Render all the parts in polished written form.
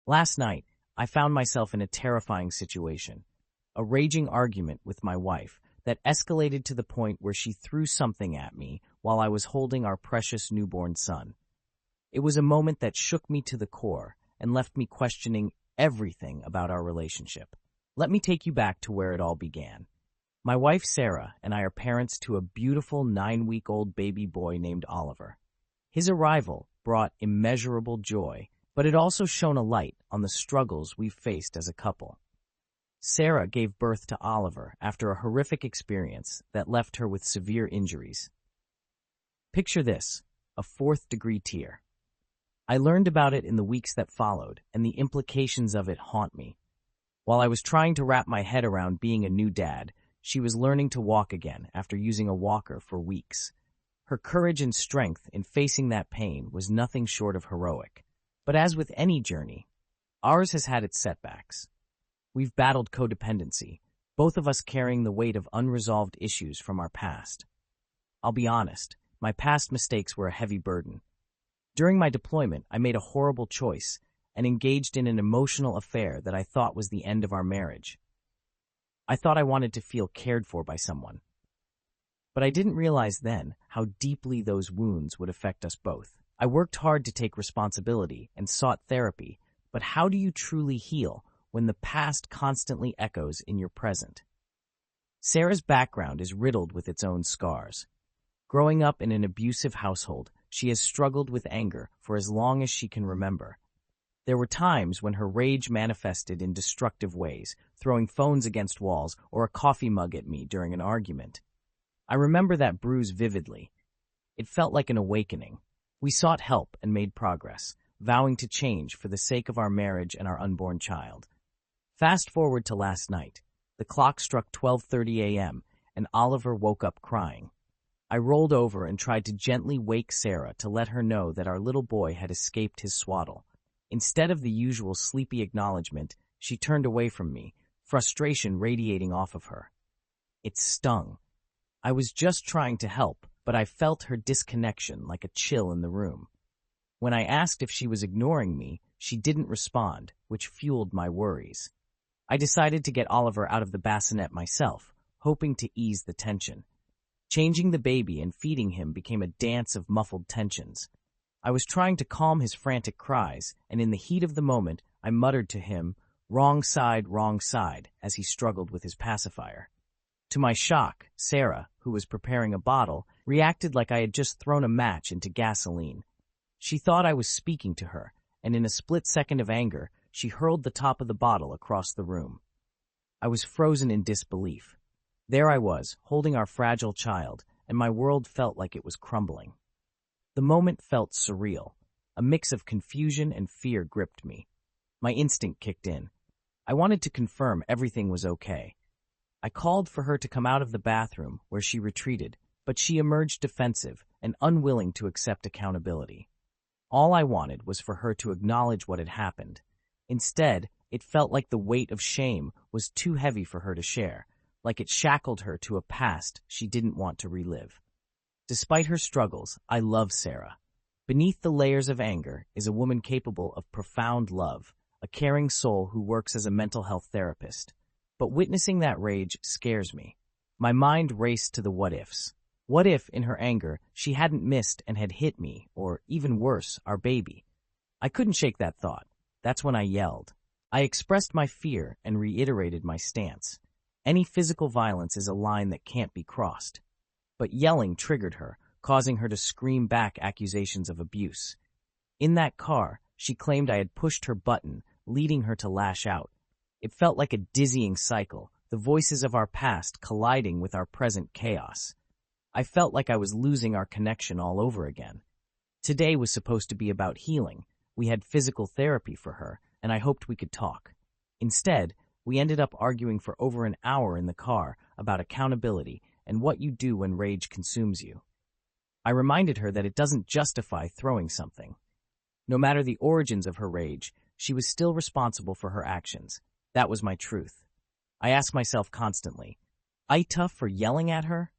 Last night, I found myself in a terrifying situation, a raging argument with my wife that escalated to the point where she threw something at me while I was holding our precious newborn son. It was a moment that shook me to the core and left me questioning everything about our relationship. Let me take you back to where it all began. My wife Sarah and I are parents to a beautiful 9-week-old baby boy named Oliver. His arrival brought immeasurable joy, but it also shone a light on the struggles we've faced as a couple. Sarah gave birth to Oliver after a horrific experience that left her with severe injuries. Picture this, a 4th-degree tear. I learned about it in the weeks that followed, and the implications of it haunt me. While I was trying to wrap my head around being a new dad, she was learning to walk again after using a walker for weeks. Her courage and strength in facing that pain was nothing short of heroic. But as with any journey, ours has had its setbacks. We've battled codependency, both of us carrying the weight of unresolved issues from our past. I'll be honest, my past mistakes were a heavy burden. During my deployment, I made a horrible choice and engaged in an emotional affair that I thought was the end of our marriage. I thought I wanted to feel cared for by someone. But I didn't realize then how deeply those wounds would affect us both. I worked hard to take responsibility and sought therapy, but how do you truly heal when the past constantly echoes in your present? Sarah's background is riddled with its own scars. Growing up in an abusive household, she has struggled with anger for as long as she can remember. There were times when her rage manifested in destructive ways, throwing phones against walls or a coffee mug at me during an argument. I remember that bruise vividly. It felt like an awakening. We sought help and made progress, vowing to change for the sake of our marriage and our unborn child. Fast forward to last night. The clock struck 12:30 a.m., and Oliver woke up crying. I rolled over and tried to gently wake Sarah to let her know that our little boy had escaped his swaddle. Instead of the usual sleepy acknowledgement, she turned away from me, frustration radiating off of her. It stung. I was just trying to help, but I felt her disconnection like a chill in the room. When I asked if she was ignoring me, she didn't respond, which fueled my worries. I decided to get Oliver out of the bassinet myself, hoping to ease the tension. Changing the baby and feeding him became a dance of muffled tensions. I was trying to calm his frantic cries, and in the heat of the moment, I muttered to him, wrong side," as he struggled with his pacifier. To my shock, Sarah, who was preparing a bottle, reacted like I had just thrown a match into gasoline. She thought I was speaking to her, and in a split second of anger, she hurled the top of the bottle across the room. I was frozen in disbelief. There I was, holding our fragile child, and my world felt like it was crumbling. The moment felt surreal. A mix of confusion and fear gripped me. My instinct kicked in. I wanted to confirm everything was okay. I called for her to come out of the bathroom, where she retreated, but she emerged defensive and unwilling to accept accountability. All I wanted was for her to acknowledge what had happened. Instead, it felt like the weight of shame was too heavy for her to share, like it shackled her to a past she didn't want to relive. Despite her struggles, I love Sarah. Beneath the layers of anger is a woman capable of profound love, a caring soul who works as a mental health therapist. But witnessing that rage scares me. My mind raced to the what-ifs. What if, in her anger, she hadn't missed and had hit me, or, even worse, our baby? I couldn't shake that thought. That's when I yelled. I expressed my fear and reiterated my stance. Any physical violence is a line that can't be crossed. But yelling triggered her, causing her to scream back accusations of abuse. In that car, she claimed I had pushed her button, leading her to lash out. It felt like a dizzying cycle, the voices of our past colliding with our present chaos. I felt like I was losing our connection all over again. Today was supposed to be about healing. We had physical therapy for her, and I hoped we could talk. Instead, we ended up arguing for over an hour in the car about accountability and what you do when rage consumes you. I reminded her that it doesn't justify throwing something. No matter the origins of her rage, she was still responsible for her actions. That was my truth. I ask myself constantly, "I tough for yelling at her?"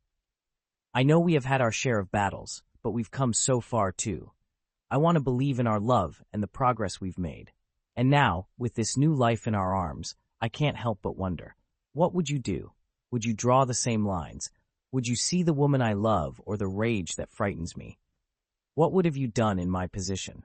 I know we have had our share of battles, but we've come so far too. I want to believe in our love and the progress we've made. And now, with this new life in our arms, I can't help but wonder, what would you do? Would you draw the same lines? Would you see the woman I love or the rage that frightens me? What would have you done in my position?